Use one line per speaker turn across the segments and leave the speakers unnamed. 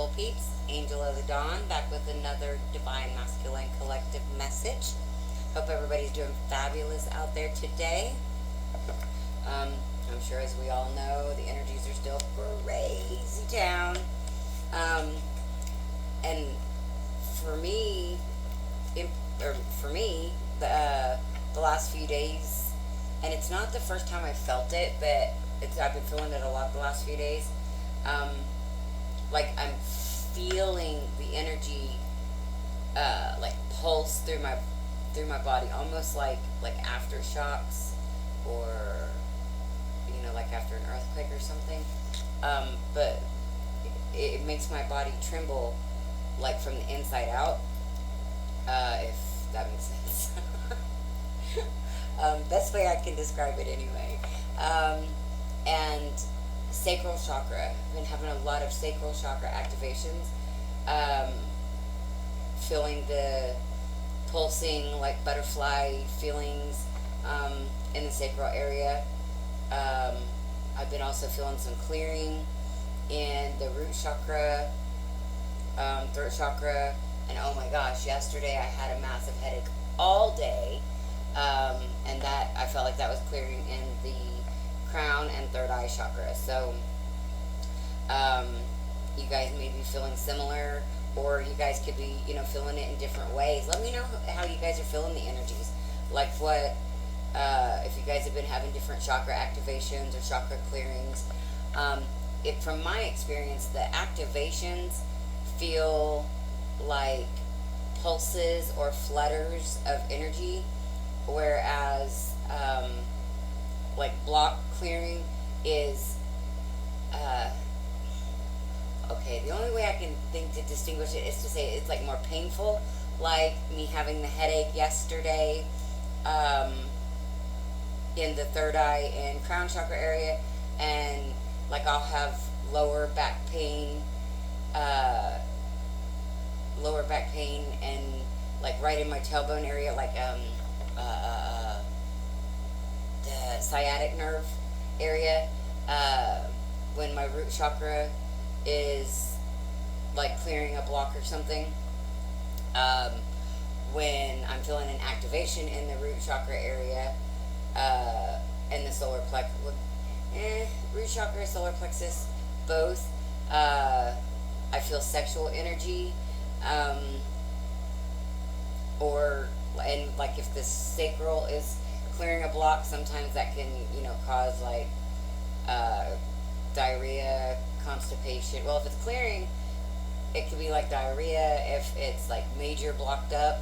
soul peeps, Angel of the Dawn, back with another Divine Masculine Collective message. Hope everybody's doing fabulous out there today. Um, I'm sure, as we all know, the energies are still crazy town. Um, and for me, the last few days, and it's not the first time I felt it, but I've been feeling it a lot the last few days. Um, like I'm feeling the energy, like pulse through my body, almost like aftershocks, or like after an earthquake or something. But it makes my body tremble, like from the inside out. If that makes sense. Best way I can describe it anyway. And sacral chakra. I've been having a lot of sacral chakra activations. Feeling the pulsing, like butterfly feelings in the sacral area. I've been also feeling some clearing in the root chakra, throat chakra, and oh my gosh, yesterday I had a massive headache all day, and that I felt like that was clearing in the crown and third eye chakra. So you guys may be feeling similar, or you guys could be feeling it in different ways. Let me know how you guys are feeling the energies, like what if you guys have been having different chakra activations or chakra clearings. From my experience, the activations feel like pulses or flutters of energy, whereas like block clearing is okay, the only way I can think to distinguish it is to say it's like more painful, like me having the headache yesterday in the third eye and crown chakra area, and like I'll have lower back pain and like right in my tailbone area, like the sciatic nerve area, when my root chakra is like clearing a block or something. When I'm feeling an activation in the root chakra area, and the solar plexus, root chakra, solar plexus, both. I feel sexual energy, and like if the sacral is clearing a block, sometimes that can cause like diarrhea, constipation. Well, if it's clearing, it could be like diarrhea. If it's like major blocked up,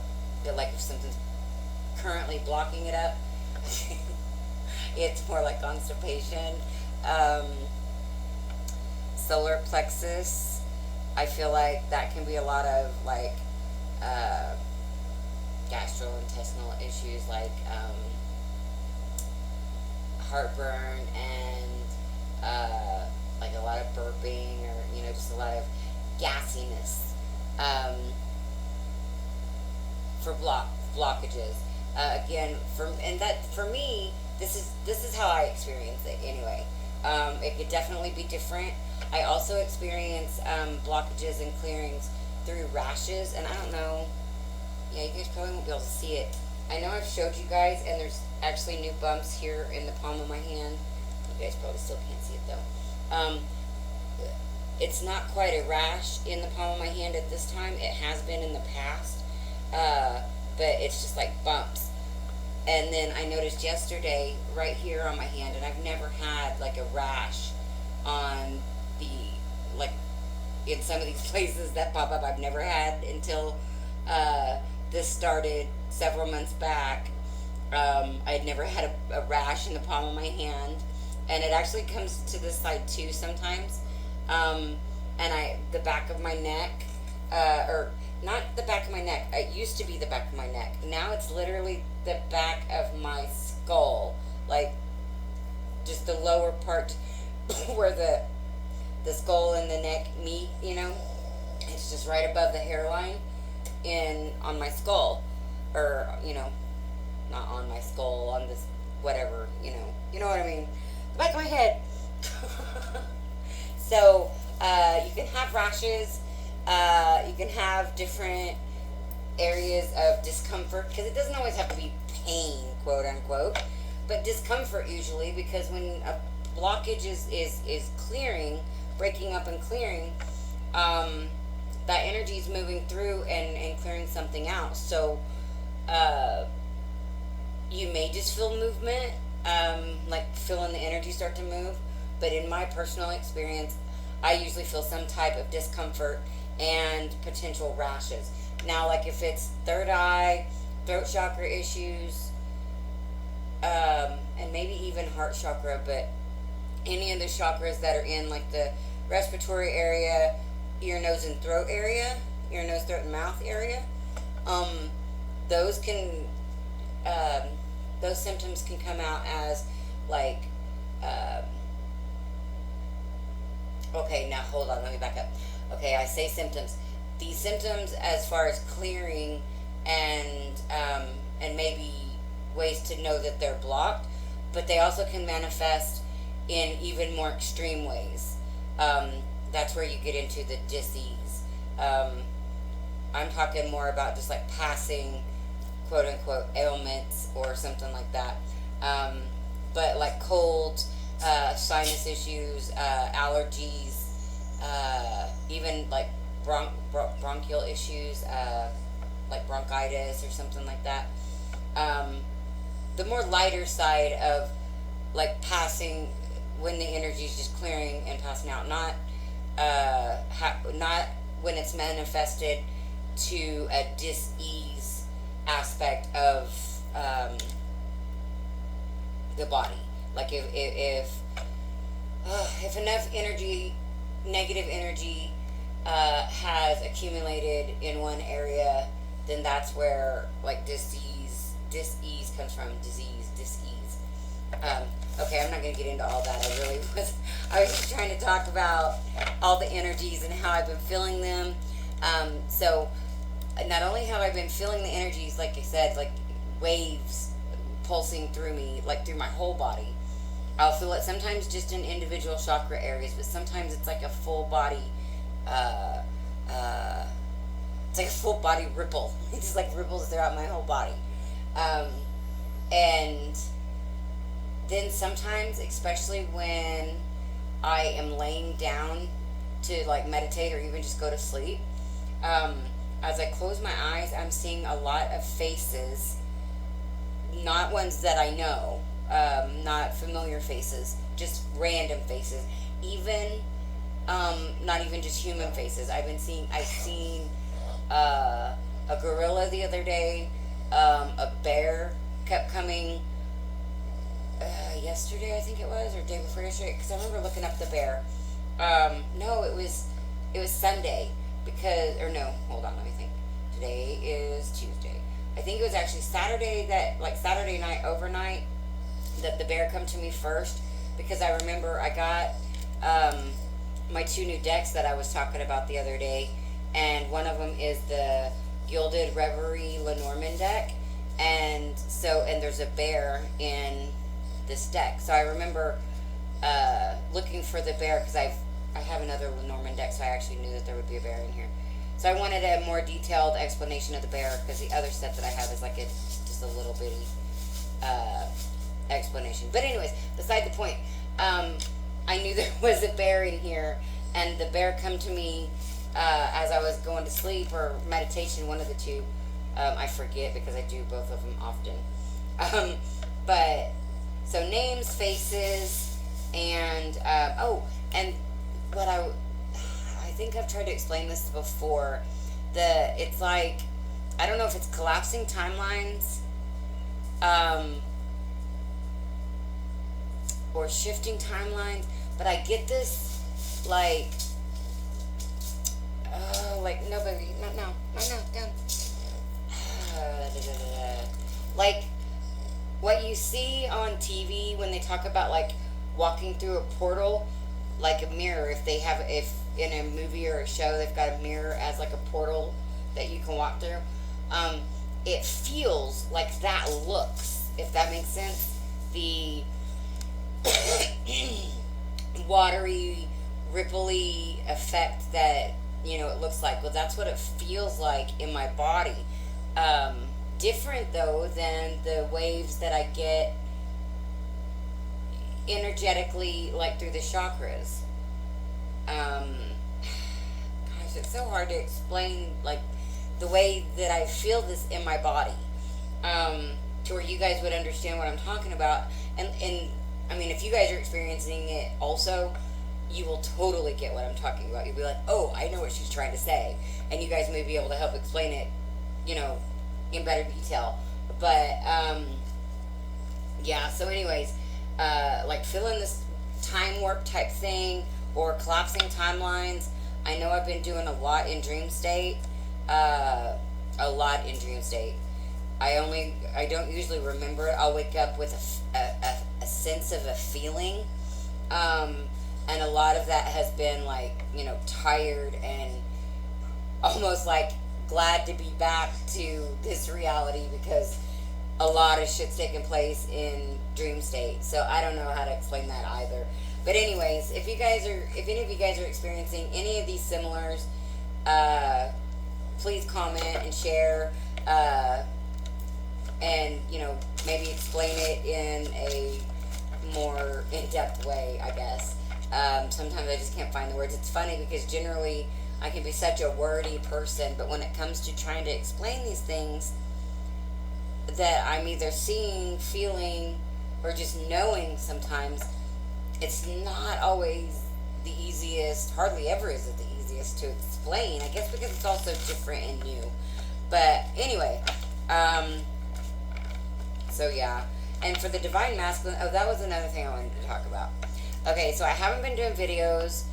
like if something's currently blocking it up, it's more like constipation. Solar plexus, I feel like that can be a lot of like gastrointestinal issues, like heartburn and like a lot of burping, or just a lot of gassiness, for blockages. Again, for me, this is how I experience it anyway. It could definitely be different. I also experience blockages and clearings through rashes, and I don't know. Yeah, you guys probably won't be able to see it. I know I've showed you guys, and there's actually new bumps here in the palm of my hand. You guys probably still can't see it though. It's not quite a rash in the palm of my hand at this time. It has been in the past, but it's just like bumps. And then I noticed yesterday right here on my hand, and I've never had like a rash on the, like in some of these places that pop up. I've never had until this started several months back. I had never had a rash in the palm of my hand, and it actually comes to this side too sometimes. And the back of my neck, or not the back of my neck. It used to be the back of my neck. Now it's literally the back of my skull, like just the lower part where the skull and the neck meet. It's just right above the hairline, on my skull, or not on my skull, on this whatever, you know what I mean, the back of my head. So you can have rashes You can have different areas of discomfort, because it doesn't always have to be pain, quote unquote, but discomfort usually, because when a blockage is clearing, breaking up and clearing, um, that energy is moving through and clearing something out. So uh, you may just feel movement, like feeling the energy start to move. But in my personal experience, I usually feel some type of discomfort and potential rashes. Now, like if it's third eye, throat chakra issues, and maybe even heart chakra, but any of the chakras that are in like the respiratory area, ear, nose, and throat area, ear, nose, throat, and mouth area, um, those can um, those symptoms can come out as like um, okay, now hold on, let me back up. Okay, I say symptoms. These symptoms, as far as clearing and maybe ways to know that they're blocked, but they also can manifest in even more extreme ways. Um, that's where you get into the disease. Um, I'm talking more about just like passing, quote unquote, ailments or something like that. Um, but like colds, sinus issues, allergies, even like bronchial issues, like bronchitis or something like that. Um, the more lighter side of like passing when the energy is just clearing and passing out, not not when it's manifested to a dis-ease aspect of the body. Like if enough energy, negative energy, has accumulated in one area, then that's where like dis-ease comes from. Dis-ease. Um, okay, I'm not gonna get into all that. I was just trying to talk about all the energies and how I've been feeling them. So not only have I been feeling the energies, like I said, like waves pulsing through me, like through my whole body. I'll feel it sometimes just in individual chakra areas, but sometimes it's like a full body, uh, uh, it's like a full body ripple. It just like ripples throughout my whole body. Um, and then sometimes, especially when I am laying down to like meditate or even just go to sleep, um, as I close my eyes, I'm seeing a lot of faces, not ones that I know, not familiar faces, just random faces. Even not even just human faces. I've seen a gorilla the other day. A bear kept coming. Yesterday I think it was, or day before yesterday, because I remember looking up the bear. No, it was Sunday, because, or no, hold on, let me think. Today is Tuesday. I think it was actually Saturday, that like Saturday night overnight, that the bear come to me first, because I remember I got my two new decks that I was talking about the other day, and one of them is the Gilded Reverie Lenormand deck, and there's a bear in this deck. So I remember looking for the bear, because I have another Lenormand deck, so I actually knew that there would be a bear in here. So I wanted a more detailed explanation of the bear, because the other set that I have is like just a little bitty explanation. But anyways, beside the point, I knew there was a bear in here, and the bear come to me as I was going to sleep or meditation, one of the two. I forget, because I do both of them often. But so names, faces, and and what I think I've tried to explain this before. It's like, I don't know if it's collapsing timelines, or shifting timelines, but I get this like, no baby, not now, down. Like what you see on TV when they talk about like walking through a portal, like a mirror. If in a movie or a show they've got a mirror as like a portal that you can walk through, it feels like that looks, if that makes sense. The watery, ripply effect that it looks like. Well, that's what it feels like in my body. Um, Different though than the waves that I get energetically, like through the chakras. Um, Gosh, it's so hard to explain, like the way that I feel this in my body, um, to where you guys would understand what I'm talking about. And I mean, if you guys are experiencing it also, you will totally get what I'm talking about. You'll be like, oh, I know what she's trying to say, and you guys may be able to help explain it, you know, in better detail. But yeah. So, anyways, like feeling this time warp type thing or collapsing timelines. I know I've been doing a lot in dream state. Uh, a lot in dream state. I don't usually remember it. I'll wake up with a sense of a feeling. Um, and a lot of that has been like, tired and almost like glad to be back to this reality because a lot of shit's taking place in dream state. So I don't know how to explain that either. But anyways, if any of you guys are experiencing any of these similars, uh, please comment and share, and maybe explain it in a more in-depth way, I guess. Sometimes I just can't find the words. It's funny because generally I can be such a wordy person, but when it comes to trying to explain these things that I'm either seeing, feeling, or just knowing sometimes, it's not always the easiest, hardly ever is it the easiest to explain. I guess because it's also different and new. But anyway, so yeah. And for the divine masculine, oh, that was another thing I wanted to talk about. Okay, so I haven't been doing videos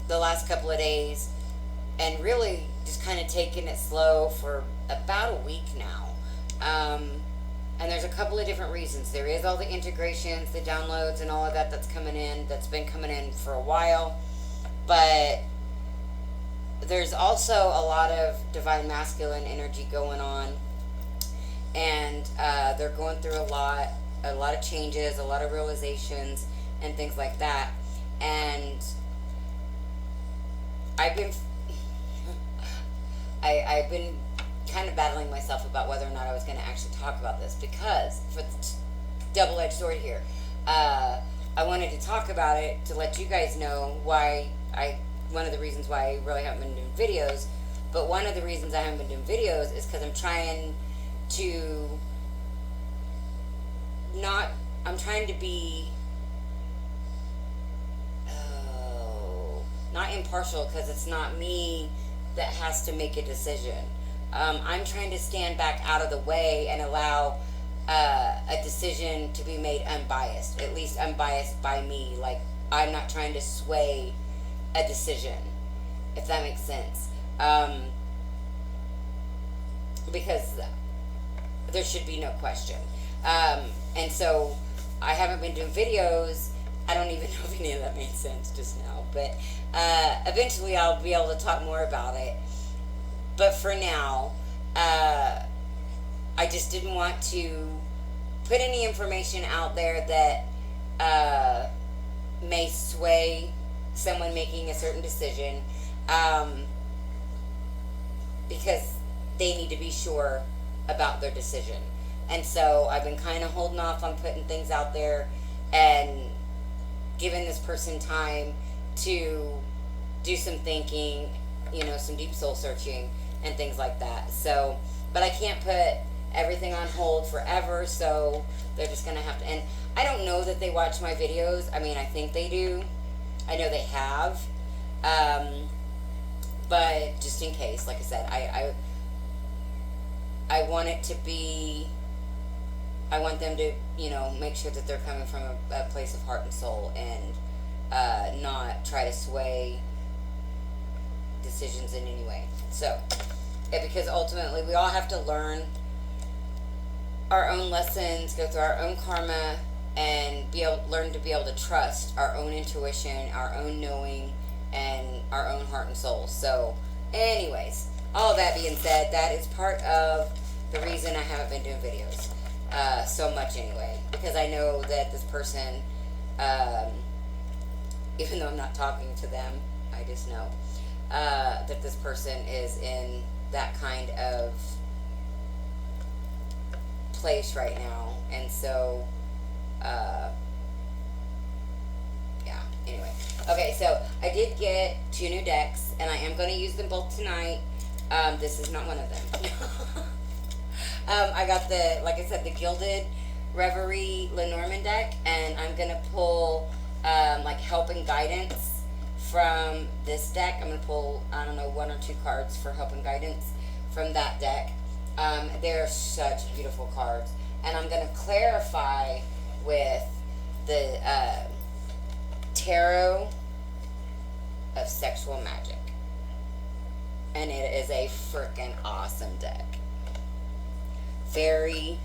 the last couple of days, and really just kind of taking it slow for about a week now. And there's a couple of different reasons. There is all the integrations, the downloads, and all of that that's coming in, that's been coming in for a while. But there's also a lot of divine masculine energy going on, and they're going through a lot of changes, a lot of realizations, and things like that. And I've been I've been kind of battling myself about whether or not I was going to actually talk about this, because for the double-edged sword here, I wanted to talk about it to let you guys know one of the reasons why I really haven't been doing videos. But one of the reasons I haven't been doing videos is because I'm trying to be not impartial, because it's not me that has to make a decision. I'm trying to stand back out of the way and allow a decision to be made unbiased, at least unbiased by me. Like, I'm not trying to sway a decision, if that makes sense. Because there should be no question. And so I haven't been doing videos. I don't even know if any of that made sense just now. But eventually I'll be able to talk more about it. But for now, I just didn't want to put any information out there that may sway someone making a certain decision, because they need to be sure about their decision. And so I've been kind of holding off on putting things out there and giving this person time to do some thinking, some deep soul searching and things like that. So, but I can't put everything on hold forever, so they're just going to have to. And I don't know that they watch my videos. I mean, I think they do. I know they have. But just in case, like I said, I want it to be, I want them to, make sure that they're coming from a place of heart and soul, and not try to sway decisions in any way. So, because ultimately we all have to learn our own lessons, go through our own karma, and learn to be able to trust our own intuition, our own knowing, and our own heart and soul. So, anyways, all that being said, that is part of the reason I haven't been doing videos so much anyway, because I know that this person, even though I'm not talking to them, I just know that this person is in that kind of place right now. And so, yeah, anyway. Okay, so I did get 2 new decks, and I am going to use them both tonight. This is not one of them. I got the, like I said, the Gilded Reverie Lenormand deck, and I'm going to pull, like, Help and Guidance from this deck. I'm going to pull, I don't know, 1 or 2 cards for Help and Guidance from that deck. They're such beautiful cards. And I'm going to clarify with the Tarot of Sexual Magic. And it is a freaking awesome deck. Very,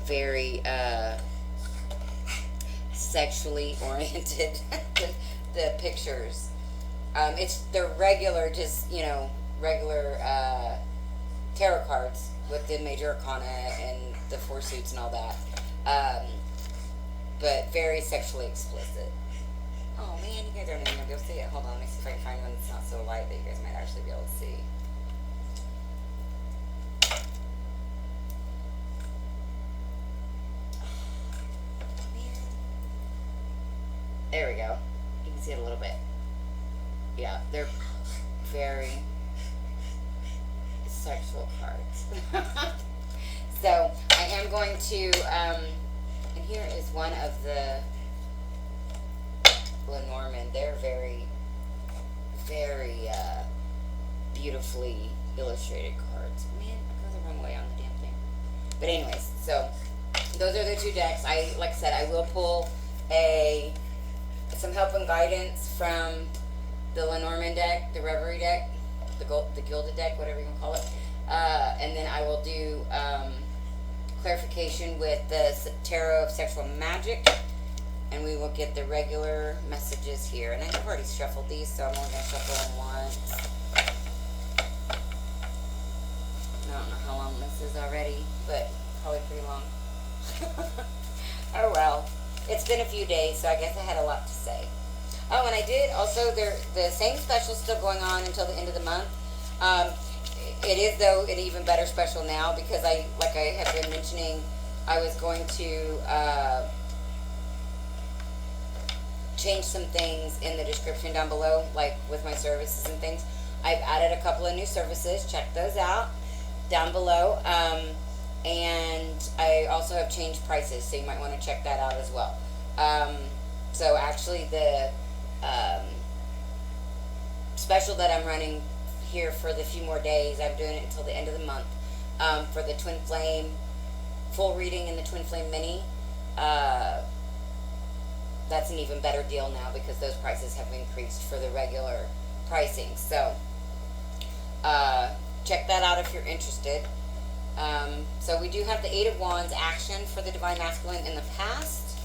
very sexually oriented. the pictures. It's the regular, just, you know, regular tarot cards with the major arcana and the 4 suits and all that. But very sexually explicit. Oh man, you guys aren't even gonna be able to see it. Hold on, let me see if I can find one that's not so light that you guys might actually be able to see. There we go. You can see it a little bit. Yeah, they're very sexual cards. So I am going to, and here is one of the Lenormand. They're very, very beautifully illustrated cards. Man, I go the wrong way on the damn thing. But anyways, so those are the 2 decks. Like I said, I will pull some Help and Guidance from the Lenormand deck, the Reverie deck, the Gilded deck, whatever you want to call it. And then I will do clarification with the Tarot of Sexual Magic, and we will get the regular messages here. And I've already shuffled these, so I'm only going to shuffle them once. I don't know how long this is already, but probably pretty long. Oh well. It's been a few days, so I guess I had a lot to say. Oh, and I did also, the same special is still going on until the end of the month. It is, though, an even better special now because like I have been mentioning, I was going to change some things in the description down below, like with my services and things. I've added a couple of new services. Check those out down below. And I also have changed prices, so you might want to check that out as well. So actually the special that I'm running here for the few more days, I'm doing it until the end of the month, for the Twinflame full reading and the Twinflame mini. That's an even better deal now because those prices have increased for the regular pricing. So check that out if you're interested. So we do have the 8 of Wands action for the Divine Masculine in the past,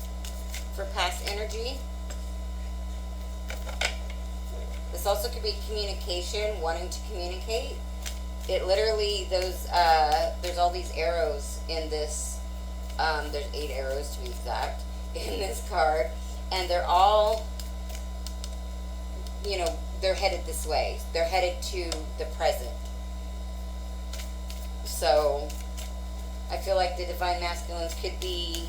for past energy. This also could be communication, wanting to communicate. It literally, there's all these arrows in this, there's 8 arrows to be exact, in this card, and they're all, you know, they're headed this way. They're headed to the present. So I feel like the Divine Masculines could be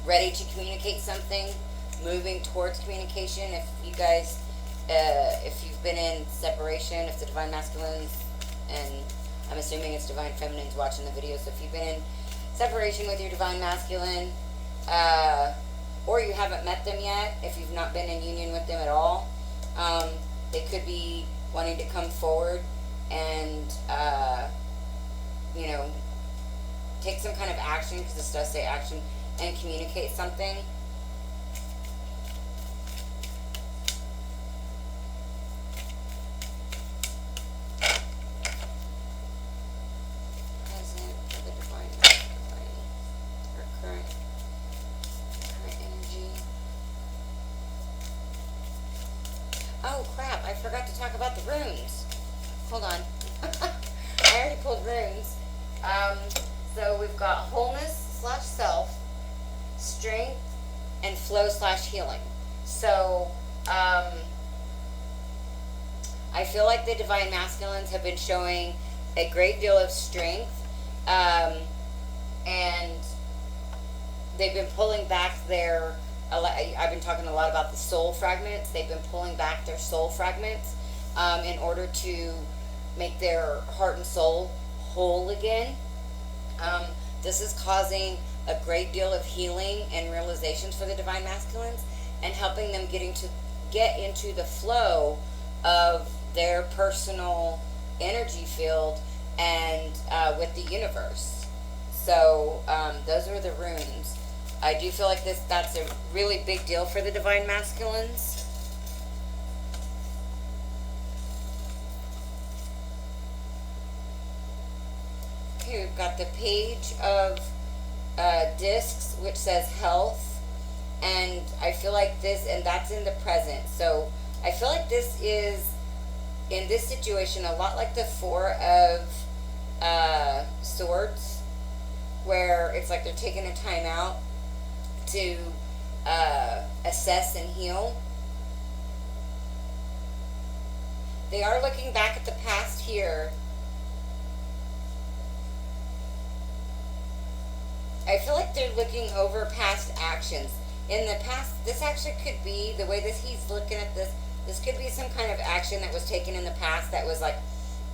ready to communicate something, moving towards communication. If you guys, if you've been in separation, if the Divine Masculines, and I'm assuming it's Divine Feminines watching the video, so if you've been in separation with your Divine Masculine, or you haven't met them yet, if you've not been in union with them at all, they could be wanting to come forward and, you know, take some kind of action, because this does say action, and communicate something. Present for the Divine Masculine, or current energy. Oh crap, I forgot to talk about the runes. Hold on. I already pulled runes. So we've got wholeness / self, strength, and flow / healing. So Um, I feel like the divine masculines have been showing a great deal of strength, and they've been pulling back their. I've been talking a lot about the soul fragments. They've been pulling back their soul fragments in order to make their heart and soul whole again. Um, this is causing a great deal of healing and realizations for the divine masculines, and helping them get into the flow of their personal energy field and with the universe. So those are the runes. I do feel like that's a really big deal for the divine masculines. Okay, we've got the page of discs, which says health, and I feel like this, and that's in the present. So I feel like this is, in this situation, a lot like the Four of Swords, where it's like they're taking a time out to assess and heal. They are looking back at the past here. I feel like they're looking over past actions. In the past, this actually could be, the way that he's looking at this could be some kind of action that was taken in the past that was like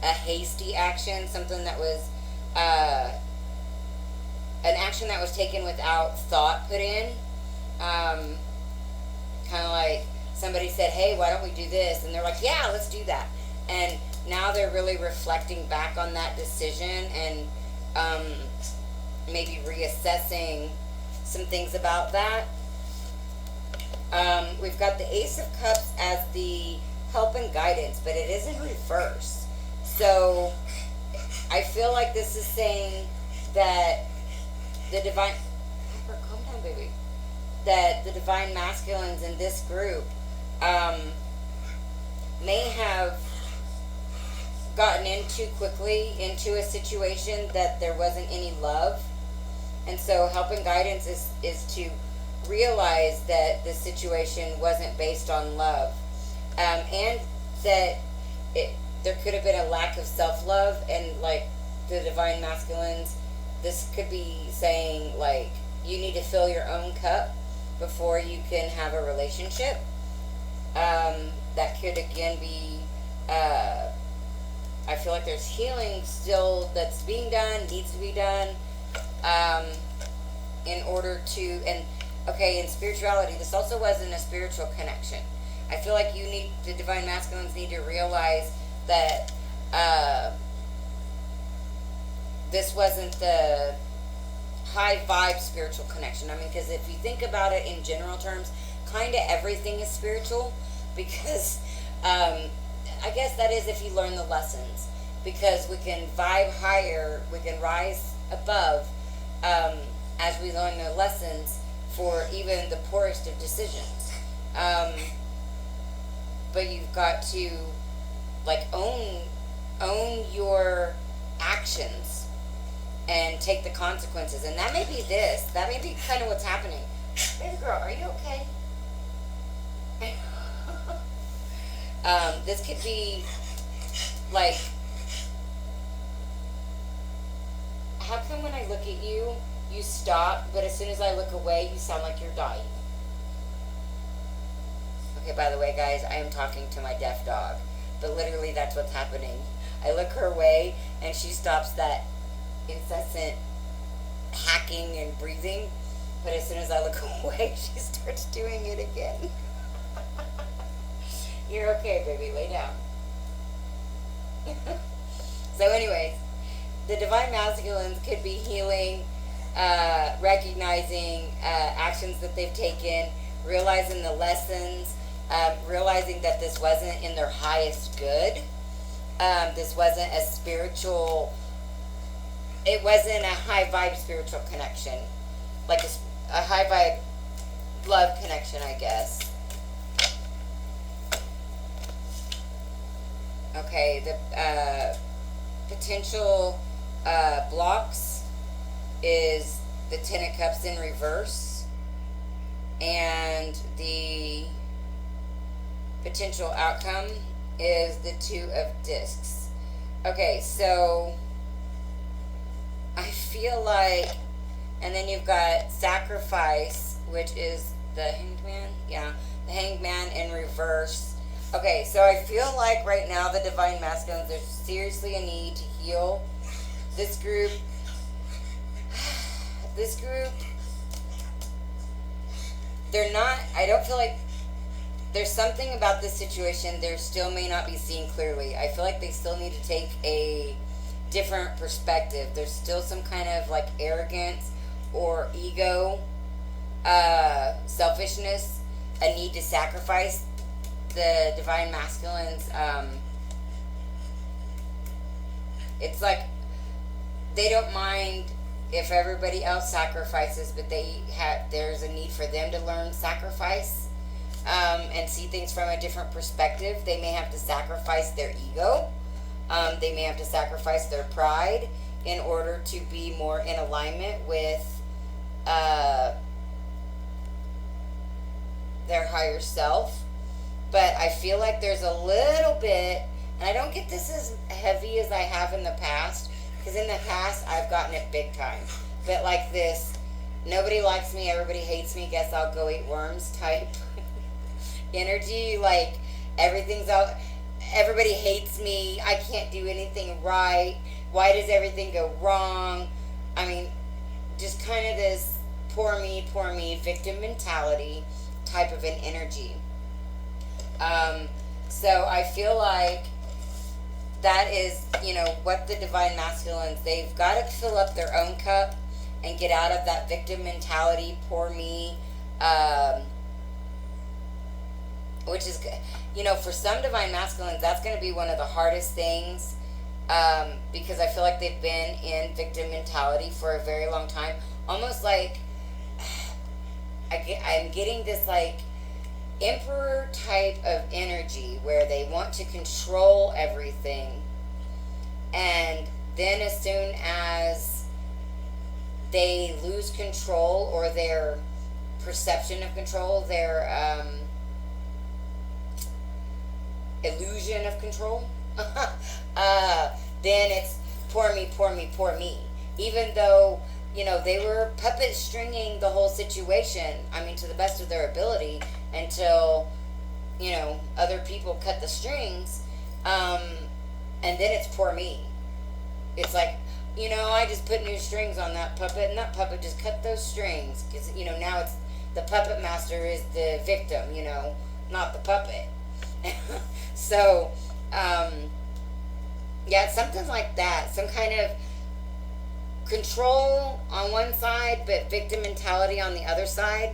a hasty action, something that was an action that was taken without thought put in. Kind of like somebody said, hey, why don't we do this? And they're like, yeah, let's do that. And now they're really reflecting back on that decision, and maybe reassessing some things about that. We've got the Ace of Cups as the help and guidance, but it is in reverse. So I feel like this is saying that the divine, Piper, calm down, baby. That the divine masculines in this group may have gotten in too quickly into a situation that there wasn't any love. And so help and guidance is to realize that the situation wasn't based on love, and that there could have been a lack of self-love. And like the divine masculines, this could be saying like you need to fill your own cup before you can have a relationship. That could again be I feel like there's healing still that's being done, needs to be done, in order to, and okay, in spirituality, this also wasn't a spiritual connection. I feel like the divine masculines need to realize that this wasn't the high vibe spiritual connection. I mean, because if you think about it in general terms, kind of everything is spiritual, because I guess that is if you learn the lessons, because we can vibe higher, we can rise above as we learn the lessons for even the poorest of decisions. But you've got to like own your actions and take the consequences. And that may be this. That may be kind of what's happening. Baby girl, are you okay? This could be like, how come when I look at you, you stop, but as soon as I look away, you sound like you're dying? Okay, by the way, guys, I am talking to my deaf dog, but literally that's what's happening. I look her way, and she stops that incessant hacking and breathing, but as soon as I look away, she starts doing it again. You're okay, baby. Lay down. So anyways, the divine masculines could be healing, recognizing actions that they've taken, realizing the lessons, realizing that this wasn't in their highest good. This wasn't a spiritual, it wasn't a high vibe spiritual connection, like a high vibe love connection, I guess. Okay, the potential blocks is the Ten of Cups in reverse, and the potential outcome is the Two of Discs. Okay, so I feel like, and then you've got Sacrifice, which is the Hanged Man. Yeah, the Hanged Man in reverse. Okay, so I feel like right now the Divine Masculines, there's seriously a need to heal this group. This group, they're not, I don't feel like there's something about this situation there still may not be seen clearly. I feel like they still need to take a different perspective. There's still some kind of like arrogance or ego, selfishness, a need to sacrifice the Divine Masculines. It's like they don't mind if everybody else sacrifices, but there's a need for them to learn sacrifice, and see things from a different perspective. They may have to sacrifice their ego. They may have to sacrifice their pride in order to be more in alignment with their higher self. But I feel like there's a little bit, and I don't get this as heavy as I have in the past, because in the past I've gotten it big time. But like this, nobody likes me, everybody hates me, guess I'll go eat worms type energy. Like everything's out, everybody hates me, I can't do anything right, why does everything go wrong? I mean, just kind of this poor me, victim mentality type of an energy. So I feel like that is, what the Divine Masculines, they've got to fill up their own cup and get out of that victim mentality, poor me, which is, for some Divine Masculines, that's going to be one of the hardest things, because I feel like they've been in victim mentality for a very long time. Almost like, I'm getting this, like, emperor type of energy where they want to control everything, and then as soon as they lose control or their perception of control, their illusion of control, then it's poor me, even though they were puppet stringing the whole situation, I mean, to the best of their ability, until other people cut the strings, and then it's poor me. It's like, I just put new strings on that puppet, and that puppet just cut those strings, because now it's the puppet master is the victim, not the puppet. So yeah, something like that, some kind of control on one side but victim mentality on the other side.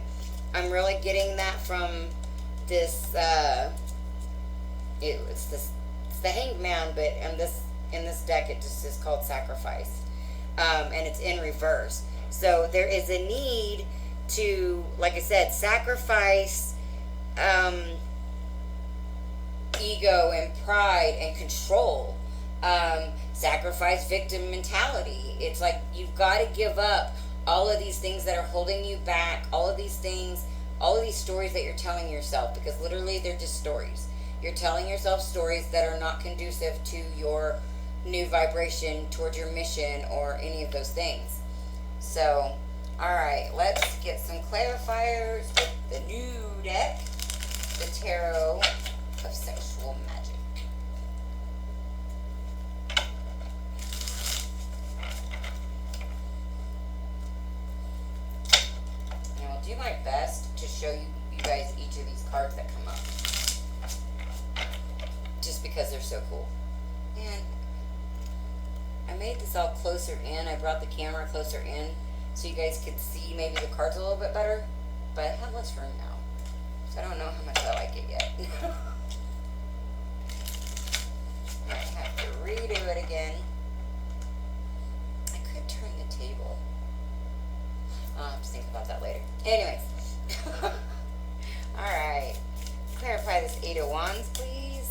I'm really getting that from this. It's the Hanged Man, but in this deck it just is called Sacrifice, and it's in reverse. So there is a need to, like I said, sacrifice ego and pride and control. Sacrifice victim mentality. It's like you've got to give up all of these things that are holding you back, all of these things, all of these stories that you're telling yourself, because literally they're just stories. You're telling yourself stories that are not conducive to your new vibration towards your mission or any of those things. So, alright, let's get some clarifiers with the new deck, the Tarot of Sexual Magic. Do my best to show you guys each of these cards that come up, just because they're so cool. And I made this all closer in. I brought the camera closer in so you guys could see maybe the cards a little bit better, but I have less room now, so I don't know how much I like it yet. I might have to redo it again. I could turn the table. I'll have to think about that later. Anyways. Alright. Clarify this Eight of Wands, please.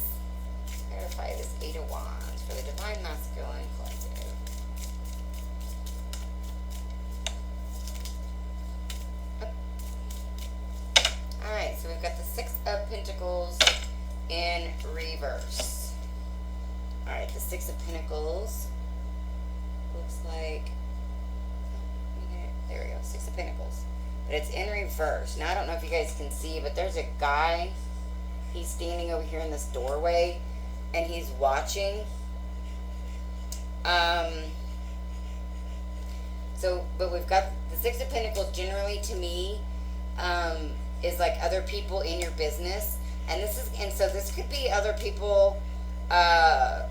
Clarify this Eight of Wands for the Divine Masculine Collective. Alright, so we've got the Six of Pentacles, in reverse. Alright, the Six of Pentacles. Looks like, there we go, Six of Pentacles. But it's in reverse. Now, I don't know if you guys can see, but there's a guy. He's standing over here in this doorway, and he's watching. But we've got the Six of Pentacles. Generally, to me, is like other people in your business, and so this could be other people that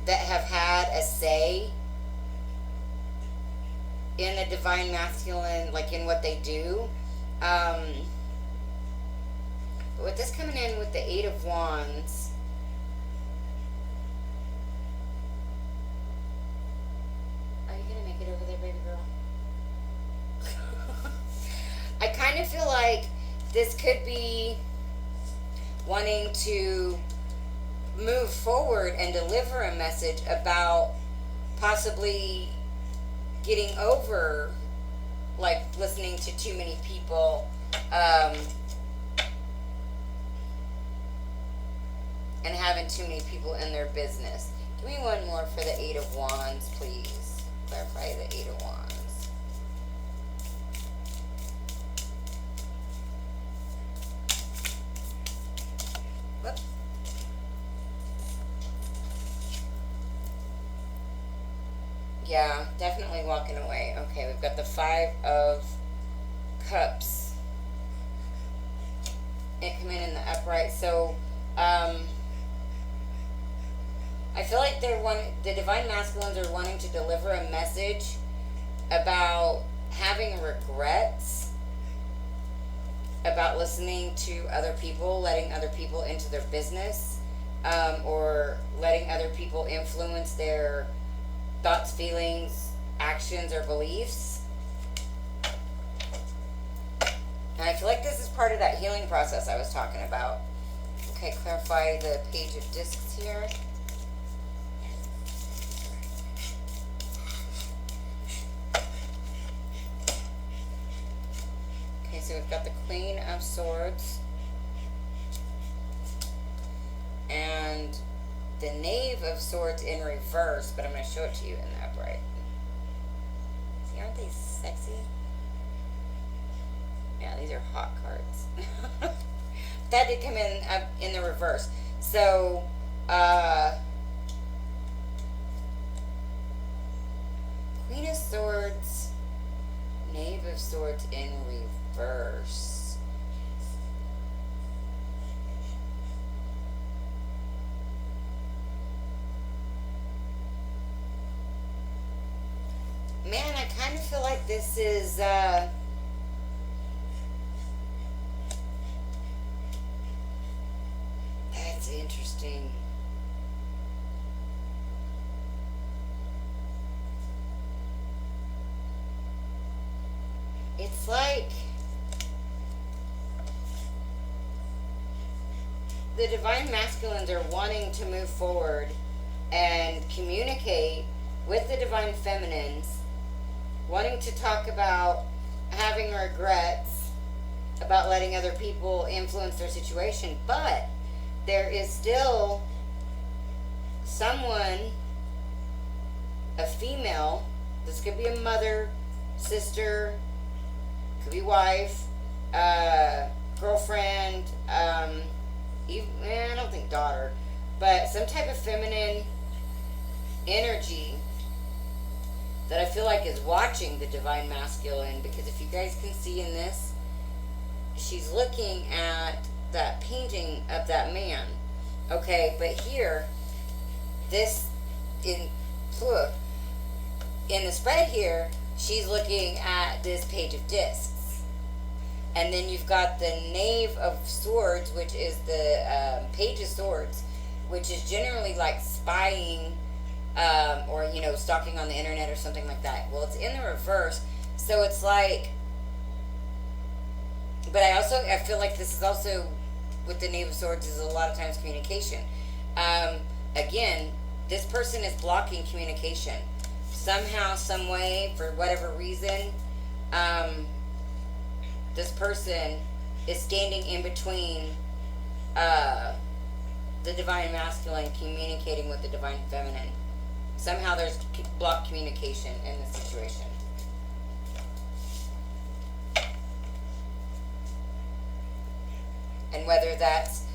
have had a say in the divine masculine, like in what they do. But with this coming in with the Eight of Wands, are you gonna make it over there, baby girl? I kind of feel like this could be wanting to move forward and deliver a message about possibly getting over, like, listening to too many people, and having too many people in their business. Give me one more for the Eight of Wands, please. Clarify the Eight of Wands. Whoop. Yeah, definitely walking away. Okay, we've got the Five of Cups. It come in the upright. So, I feel like the divine masculines are wanting to deliver a message about having regrets about listening to other people, letting other people into their business, or letting other people influence their thoughts, feelings, actions, or beliefs. And I feel like this is part of that healing process I was talking about. Okay, clarify the Page of Discs here. Okay, so we've got the Queen of Swords and the Knave of Swords in reverse, but I'm going to show it to you in the upright. See, aren't they sexy? Yeah, these are hot cards. That did come in the reverse. So, Queen of Swords, Knave of Swords in reverse. Man, I kind of feel like this is, that's interesting. It's like the divine masculines are wanting to move forward and communicate with the divine feminines, wanting to talk about having regrets about letting other people influence their situation, but there is still someone, a female, this could be a mother, sister, could be wife, girlfriend, even, I don't think daughter, but some type of feminine energy that I feel like is watching the divine masculine, because if you guys can see in this, she's looking at that painting of that man. Okay, but here, this in the spread here, she's looking at this Page of Discs. And then you've got the Knave of Swords, which is the Page of Swords, which is generally like spying, or, you know, stalking on the internet or something like that. Well, it's in the reverse, so it's like, but I feel like this is also, with the Knave of Swords, is a lot of times communication. Again, this person is blocking communication. Somehow, some way, for whatever reason, this person is standing in between uh, the divine masculine communicating with the divine feminine. Somehow there's blocked communication in this situation. And whether that's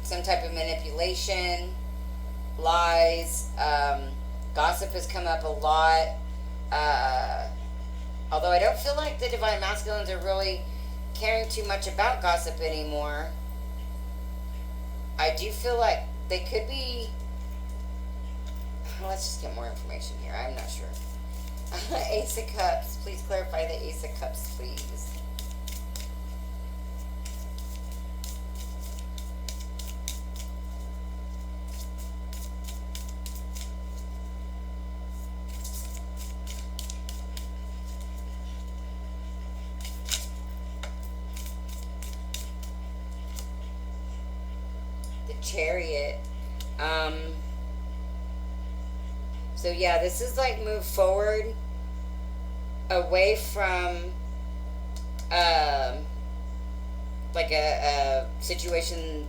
some type of manipulation, lies, gossip has come up a lot. Although I don't feel like the divine masculines are really caring too much about gossip anymore. I do feel like they could be. Let's just get more information here. I'm not sure. Ace of Cups. Please clarify the Ace of Cups, please. Chariot. So yeah, this is like move forward away from like a situation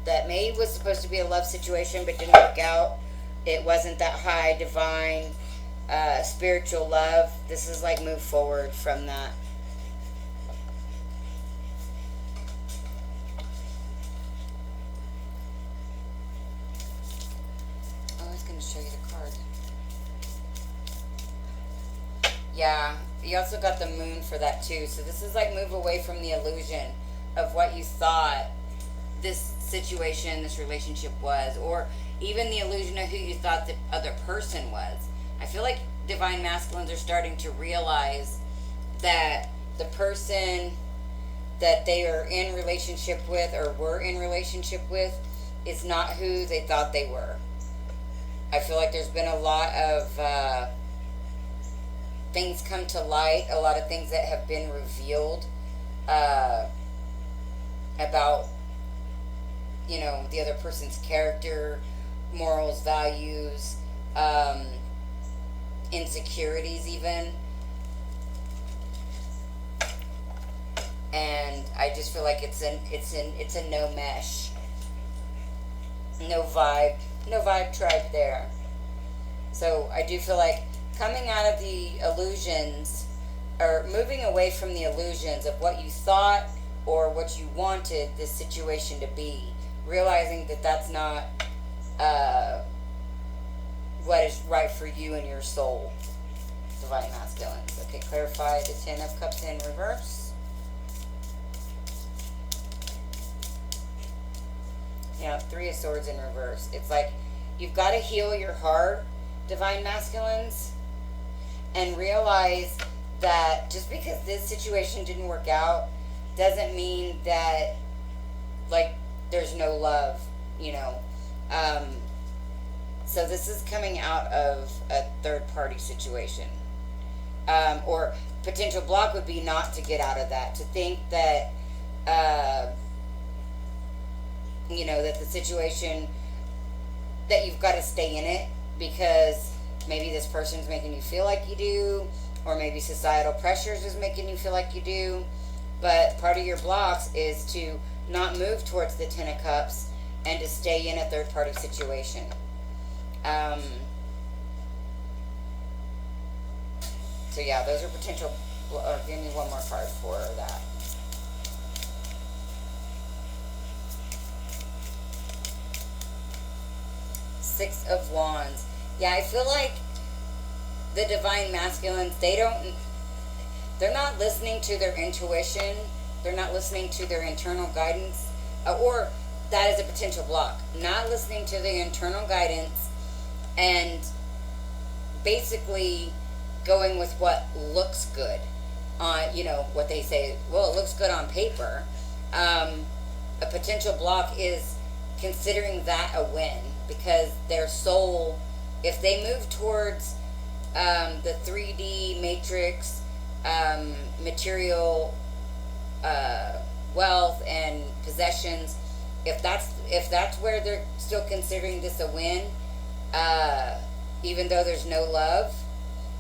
that maybe was supposed to be a love situation but didn't work out. It wasn't that high divine spiritual love. This is like move forward from that. Show you the card. Yeah, you also got the moon for that too. So this is like move away from the illusion of what you thought this situation, this relationship was, or even the illusion of who you thought the other person was. I feel like divine masculines are starting to realize that the person that they are in relationship with or were in relationship with is not who they thought they were. I feel like there's been a lot of things come to light, a lot of things that have been revealed about, you know, the other person's character, morals, values, insecurities even. And I just feel like it's a no mesh, no vibe tribe there. So I do feel like coming out of the illusions, or moving away from the illusions of what you thought or what you wanted this situation to be, realizing that that's not what is right for you and your soul. Divine masculines. Okay, clarify the 10 of Cups in reverse. Yeah, 3 of Swords in reverse. It's like you've got to heal your heart, divine masculines, and realize that just because this situation didn't work out doesn't mean that, like, there's no love, you know. So this is coming out of a third party situation. Or potential block would be not to get out of that, to think that you know, that the situation, that you've got to stay in it because maybe this person's making you feel like you do, or maybe societal pressures is making you feel like you do. But part of your blocks is to not move towards the 10 of Cups and to stay in a third party situation. So yeah, those are potential, or give me one more card for that. Six of Wands. Yeah, I feel like the divine masculines, they're not listening to their intuition. They're not listening to their internal guidance. Or that is a potential block. Not listening to the internal guidance and basically going with what looks good. You know, what they say, well, it looks good on paper. A potential block is considering that a win, because their soul, if they move towards the 3D matrix, material wealth and possessions, if that's where they're still considering this a win, even though there's no love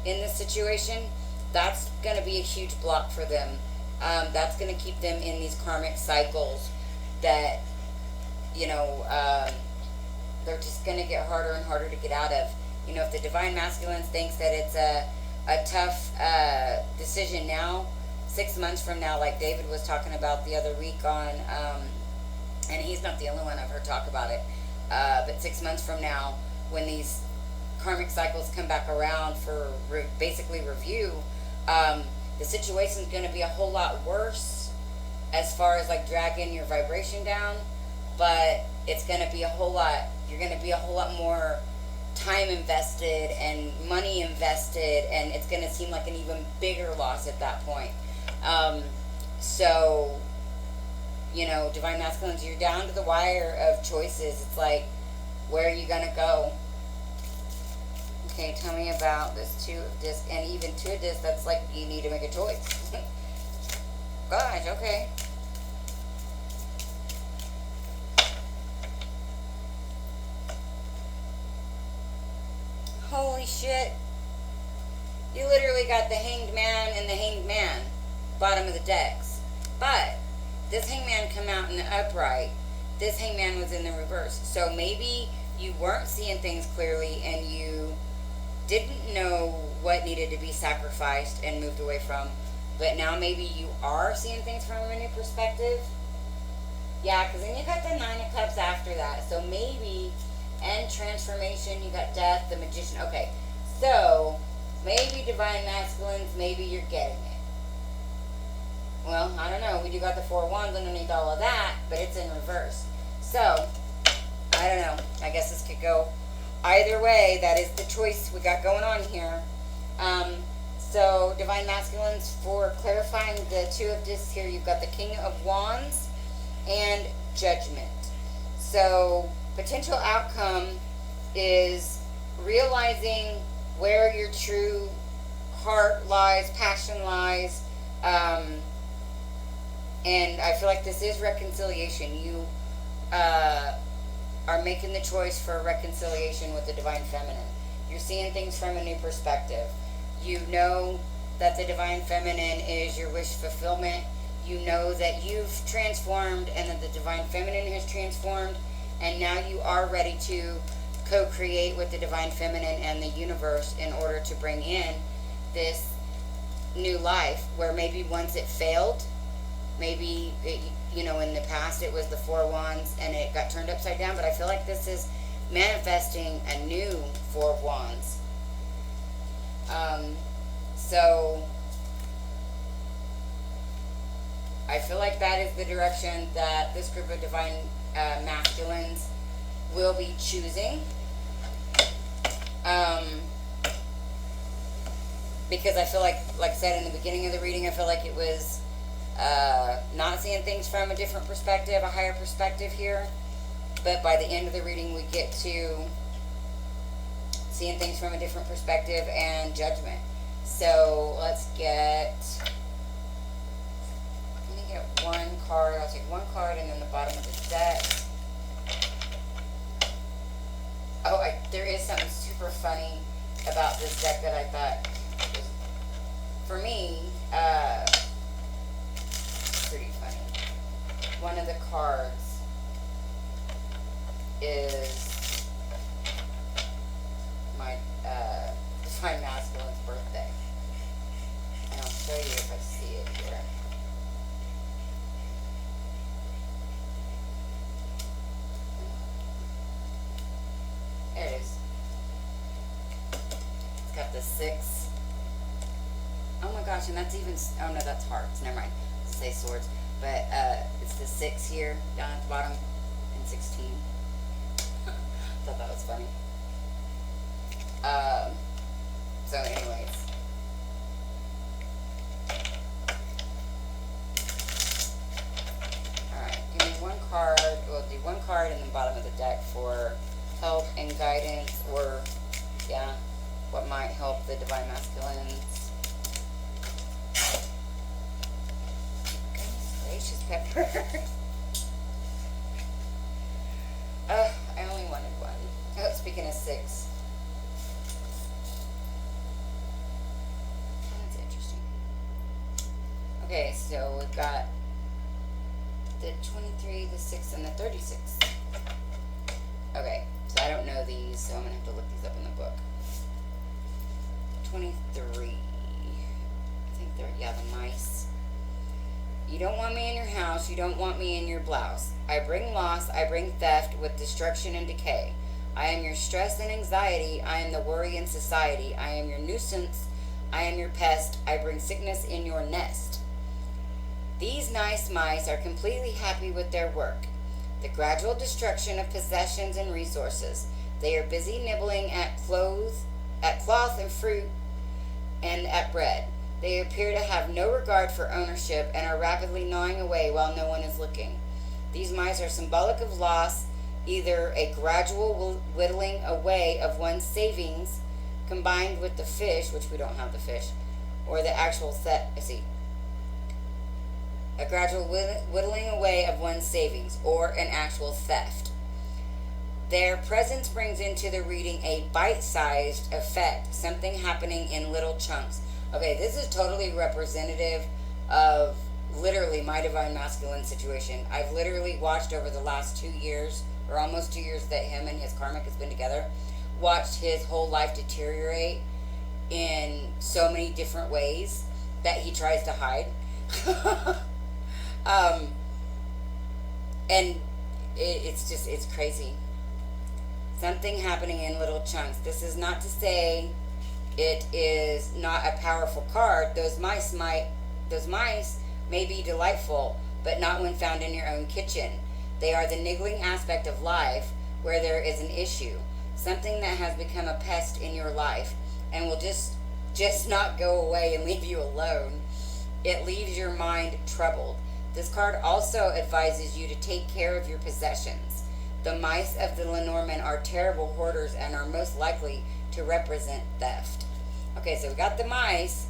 in this situation, that's going to be a huge block for them That's going to keep them in these karmic cycles that, you know, they're just going to get harder and harder to get out of. You know, if the divine masculine thinks that it's a tough decision now, 6 months from now, like David was talking about the other week on, and he's not the only one I've heard talk about it, but 6 months from now, when these karmic cycles come back around for basically review, the situation's going to be a whole lot worse as far as like dragging your vibration down, but it's going to be a whole lot, you're going to be a whole lot more time invested and money invested, and it's going to seem like an even bigger loss at that point. So, you know, divine masculines, you're down to the wire of choices. It's like, where are you going to go? Okay, tell me about this 2 of disc, and even 2 of disc, that's like you need to make a choice. Gosh, okay. Holy shit. You literally got the Hanged Man and the Hanged Man, bottom of the decks. But this Hanged Man come out in the upright. This Hanged Man was in the reverse. So maybe you weren't seeing things clearly and you didn't know what needed to be sacrificed and moved away from. But now maybe you are seeing things from a new perspective. Yeah, because then you got the 9 of Cups after that. So maybe, and transformation, you got death, the magician. Okay, so maybe divine masculines, maybe you're getting it. Well, I don't know. We do got the 4 wands underneath all of that, but it's in reverse. So, I don't know. I guess this could go either way. That is the choice we got going on here. So, divine masculines, for clarifying the 2 of discs here, you've got the King of Wands and Judgment. So, potential outcome is realizing where your true heart lies, passion lies, and I feel like this is reconciliation. You are making the choice for reconciliation with the divine feminine. You're seeing things from a new perspective. You know that the divine feminine is your wish fulfillment. You know that you've transformed and that the divine feminine has transformed, and now you are ready to co-create with the divine feminine and the universe in order to bring in this new life, where maybe once it failed, maybe it, you know, in the past it was the 4 wands and it got turned upside down, but I feel like this is manifesting a new 4 of wands. So I feel like that is the direction that this group of divine masculines will be choosing. Because I feel like I said in the beginning of the reading, I feel like it was not seeing things from a different perspective, a higher perspective here. But by the end of the reading, we get to seeing things from a different perspective and judgment. So let's get, let me get 1 card. I'll take 1 card and then the bottom of the deck. Oh, there is something super funny about this deck that I thought was, for me, pretty funny. One of the cards is my divine masculine's birthday. And I'll show you if I see it here. There it is. It's got the 6. Oh my gosh, and that's even, oh no, that's hearts. Never mind. Let's say swords. But it's the 6 here down at the bottom and 16. Thought that was funny. So anyways. Alright, give me 1 card. We'll do 1 card in the bottom of the deck for help and guidance, or yeah, what might help the divine masculines. Goodness gracious, Pepper. I only wanted 1. Oh, speaking of 6. That's interesting. Okay, so we've got the 23, the 6, and the 36. Okay, so I don't know these, so I'm going to have to look these up in the book. 23. I think they're, yeah, the mice. You don't want me in your house. You don't want me in your blouse. I bring loss. I bring theft with destruction and decay. I am your stress and anxiety. I am the worry in society. I am your nuisance. I am your pest. I bring sickness in your nest. These nice mice are completely happy with their work. The gradual destruction of possessions and resources. They are busy nibbling at cloth and fruit and at bread. They appear to have no regard for ownership and are rapidly gnawing away while no one is looking. These mice are symbolic of loss, either a gradual whittling away of one's savings combined with the fish, which we don't have the fish, or the actual a gradual whittling away of one's savings, or an actual theft. Their presence brings into the reading a bite-sized effect, something happening in little chunks. Okay, this is totally representative of literally my divine masculine situation. I've literally watched over the last 2 years, or almost 2 years that him and his karmic has been together, watched his whole life deteriorate in so many different ways that he tries to hide. And it's crazy. Something happening in little chunks. This is not to say it is not a powerful card. Those mice may be delightful, but not when found in your own kitchen. They are the niggling aspect of life where there is an issue, something that has become a pest in your life and will just not go away and leave you alone. It leaves your mind troubled. This card also advises you to take care of your possessions. The mice of the Lenormand are terrible hoarders and are most likely to represent theft. Okay, so we got the mice.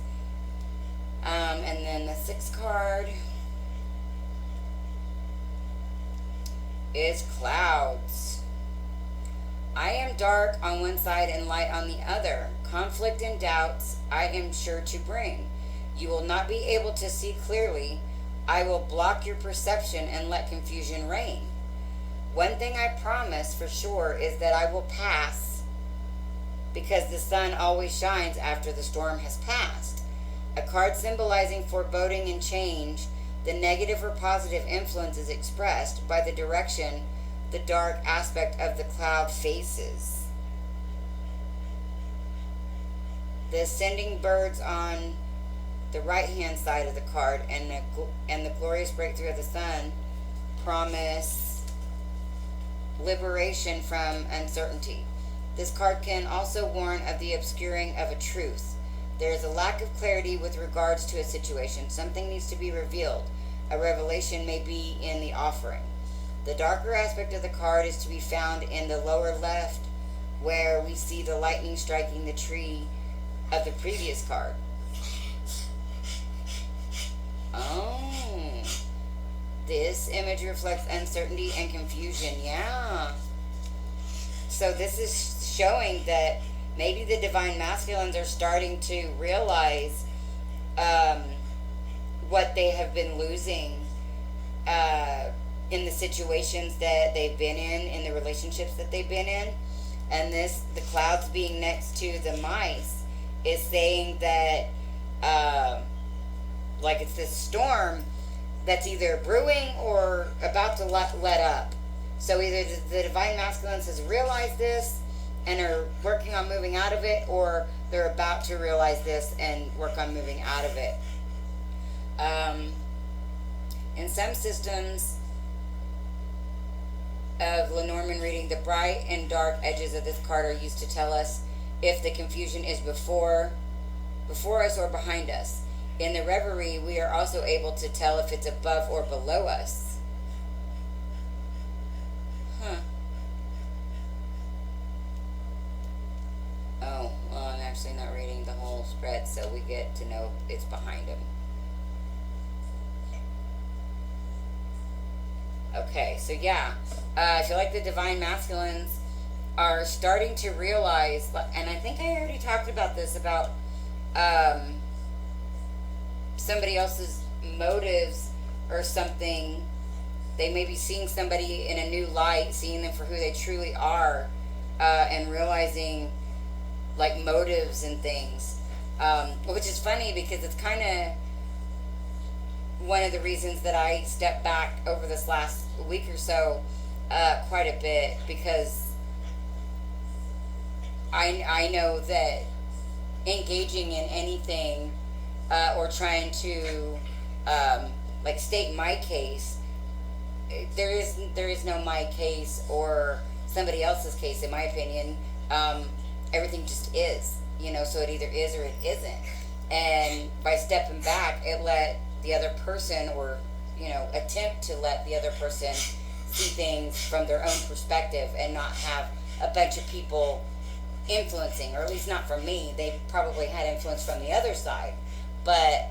And then the 6th card is clouds. I am dark on one side and light on the other. Conflict and doubts I am sure to bring. You will not be able to see clearly. I will block your perception and let confusion reign. One thing I promise for sure is that I will pass, because the sun always shines after the storm has passed. A card symbolizing foreboding and change. The negative or positive influence is expressed by the direction the dark aspect of the cloud faces. The ascending birds on the right-hand side of the card and the glorious breakthrough of the sun promise liberation from uncertainty. This card can also warn of the obscuring of a truth. There is a lack of clarity with regards to a situation. Something needs to be revealed. A revelation may be in the offering. The darker aspect of the card is to be found in the lower left, where we see the lightning striking the tree of the previous card. Oh, this image reflects uncertainty and confusion. Yeah. So this is showing that maybe the divine masculines are starting to realize what they have been losing in the situations that they've been in the relationships that they've been in. And the clouds being next to the mice is saying that like it's this storm that's either brewing or about to let up. So either the divine masculines has realized this and are working on moving out of it, or they're about to realize this and work on moving out of it. In some systems of Lenormand reading, the bright and dark edges of this card are used to tell us if the confusion is before us or behind us. In the reverie, we are also able to tell if it's above or below us. Oh, well, I'm actually not reading the whole spread, so we get to know it's behind him. Okay, so yeah, I feel like the divine masculines are starting to realize, and I think I already talked about this, about somebody else's motives or something. They may be seeing somebody in a new light, seeing them for who they truly are, and realizing like motives and things, which is funny because it's kind of one of the reasons that I stepped back over this last week or so, quite a bit, because I know that engaging in anything, or trying to like state my case, there is no my case or somebody else's case, in my opinion. Everything just is, so it either is or it isn't. And by stepping back, it let the other person, or attempt to let the other person see things from their own perspective, and not have a bunch of people influencing, or at least not from me. They probably had influence from the other side, but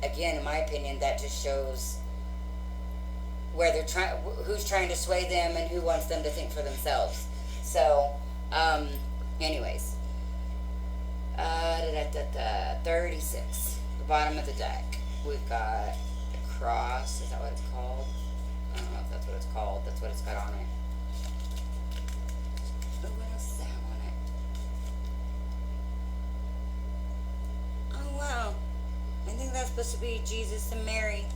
again, in my opinion, that just shows where they're trying, who's trying to sway them, and who wants them to think for themselves. So, anyways, 36, the bottom of the deck. We've got the cross. Is that what it's called? I don't know if that's what it's called. That's what it's got on it. Oh, what else does it have on it? Oh, wow. I think that's supposed to be Jesus and Mary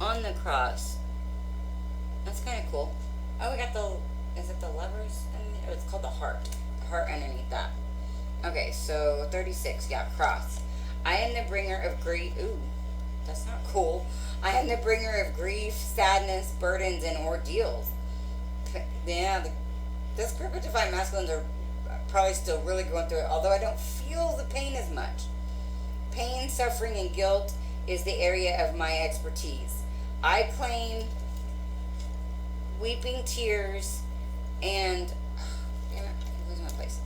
on the cross. That's kind of cool. Oh, we got is it the lovers? Or it's called the heart. The heart underneath that. Okay, so 36, yeah, cross. I am the bringer of grief. Ooh, that's not cool. I am the bringer of grief, sadness, burdens, and ordeals. Yeah, this group of divine masculines are probably still really going through it, although I don't feel the pain as much. Pain, suffering, and guilt is the area of my expertise. I claim weeping tears and... damn it, I'm losing my place.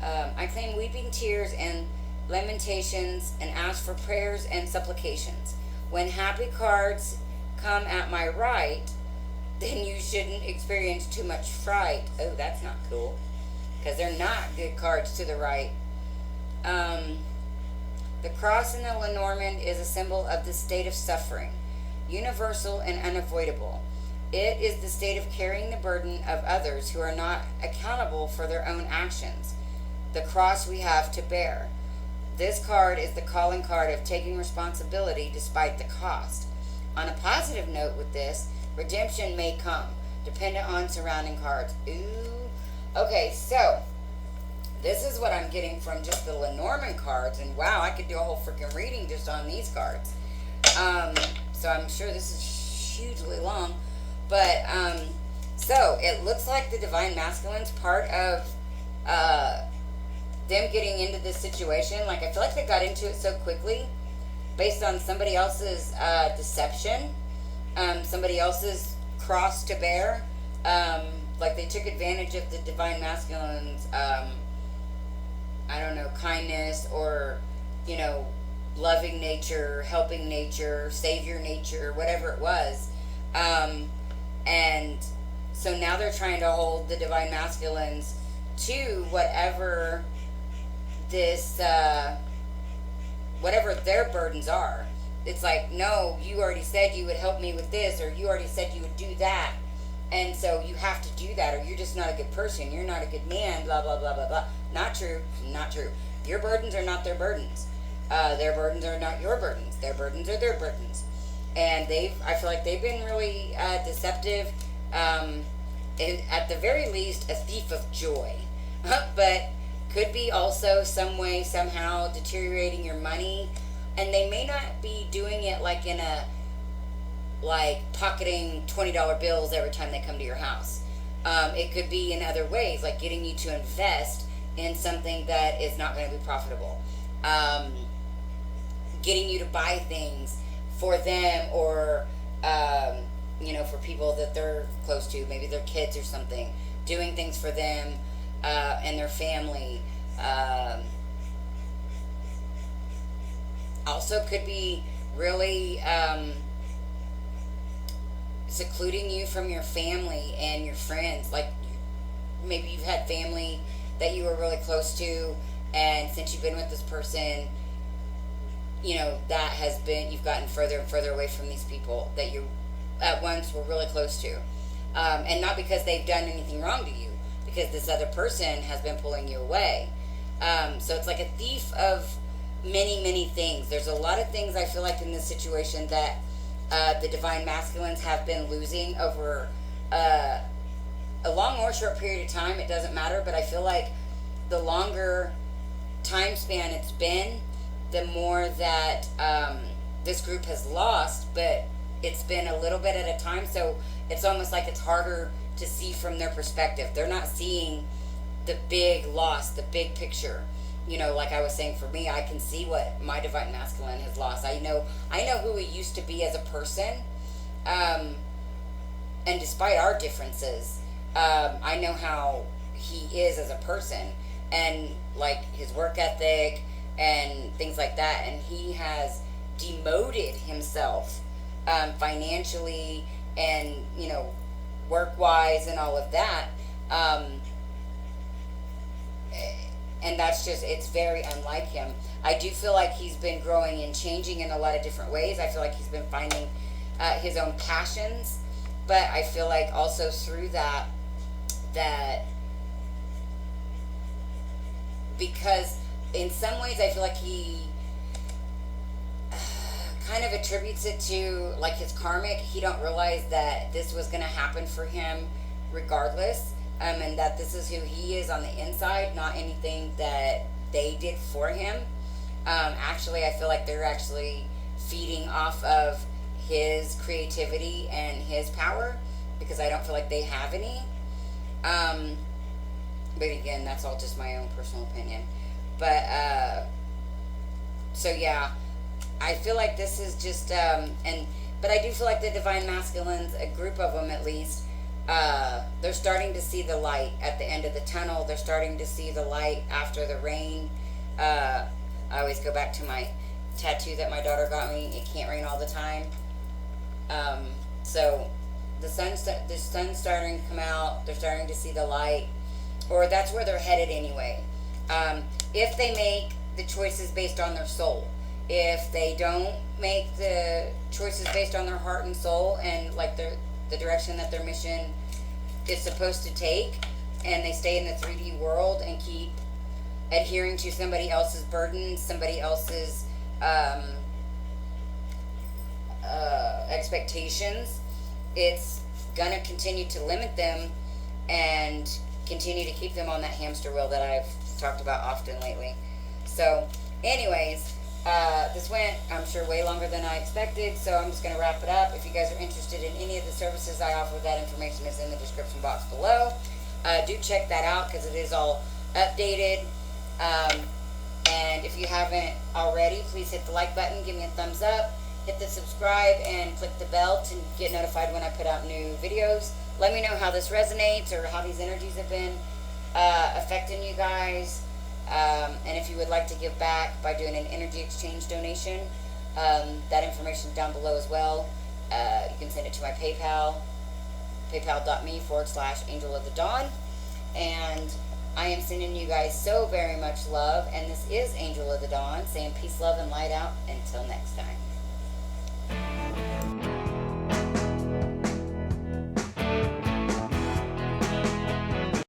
I claim weeping tears and lamentations, and ask for prayers and supplications. When happy cards come at my right, then you shouldn't experience too much fright. Oh, that's not cool, because they're not good cards to the right. The cross in the Lenormand is a symbol of the state of suffering, universal and unavoidable. It is the state of carrying the burden of others who are not accountable for their own actions. The cross we have to bear. This card is the calling card of taking responsibility despite the cost. On a positive note with this, redemption may come, dependent on surrounding cards. Ooh. Okay, so this is what I'm getting from just the Lenormand cards, and wow, I could do a whole freaking reading just on these cards. So I'm sure this is hugely long, but so it looks like the divine masculine's part of them getting into this situation. Like, I feel like they got into it so quickly based on somebody else's deception, somebody else's cross to bear. Like, they took advantage of the divine masculine's I don't know, kindness, or loving nature, helping nature, savior nature, whatever it was. And so now they're trying to hold the divine masculines to whatever this, whatever their burdens are. It's like, no, you already said you would help me with this, or you already said you would do that, and so you have to do that, or you're just not a good person, you're not a good man, blah, blah, blah, blah, blah. Not true, not true. Your burdens are not their burdens. Their burdens are not your burdens. Their burdens are their burdens. And I feel like they've been really deceptive, at the very least, a thief of joy. But could be also some way, somehow, deteriorating your money. And they may not be doing it like in a, like pocketing $20 bills every time they come to your house. It could be in other ways, like getting you to invest in something that is not going to be profitable. Getting you to buy things for them, or, for people that they're close to, maybe their kids or something, doing things for them and their family. Also could be really secluding you from your family and your friends. Like, maybe you've had family that you were really close to, and since you've been with this person, that has been, you've gotten further and further away from these people that you at once were really close to. And not because they've done anything wrong to you, because this other person has been pulling you away. So it's like a thief of many, many things. There's a lot of things I feel like in this situation that the divine masculines have been losing over a long or short period of time. It doesn't matter, but I feel like the longer time span it's been, the more that this group has lost, but it's been a little bit at a time, so it's almost like it's harder to see from their perspective. They're not seeing the big loss, the big picture. Like I was saying, for me, I can see what my divine masculine has lost. I know who he used to be as a person, and despite our differences, I know how he is as a person, and like his work ethic and things like that. And he has demoted himself financially and work wise and all of that. And that's just, it's very unlike him. I do feel like he's been growing and changing in a lot of different ways. I feel like he's been finding his own passions, but I feel like also through that because in some ways I feel like he kind of attributes it to like his karmic. He don't realize that this was going to happen for him regardless, and that this is who he is on the inside, not anything that they did for him. Actually, I feel like they're actually feeding off of his creativity and his power, because I don't feel like they have any. But again, that's all just my own personal opinion. But so yeah, I feel like this is just but I do feel like the divine masculines, a group of them at least, they're starting to see the light at the end of the tunnel. They're starting to see the light after the rain. I always go back to my tattoo that my daughter got me. It can't rain all the time. So the sun's starting to come out. They're starting to see the light, or that's where they're headed anyway. If they make the choices based on their soul, if they don't make the choices based on their heart and soul and like the direction that their mission is supposed to take, and they stay in the 3D world and keep adhering to somebody else's burden, somebody else's expectations, it's gonna continue to limit them and continue to keep them on that hamster wheel that I've talked about often lately. So anyways, this went, I'm sure, way longer than I expected, so I'm just going to wrap it up. If you guys are interested in any of the services I offer, that information is in the description box below. Do check that out because it is all updated. And if you haven't already, please hit the like button, give me a thumbs up, hit the subscribe, and click the bell to get notified when I put out new videos. Let me know how this resonates or how these energies have been affecting you guys. And if you would like to give back by doing an energy exchange donation, that information down below as well. You can send it to my PayPal, paypal.me/Angel of the Dawn. And I am sending you guys so very much love. And this is Angel of the Dawn saying peace, love, and light out. Until next time.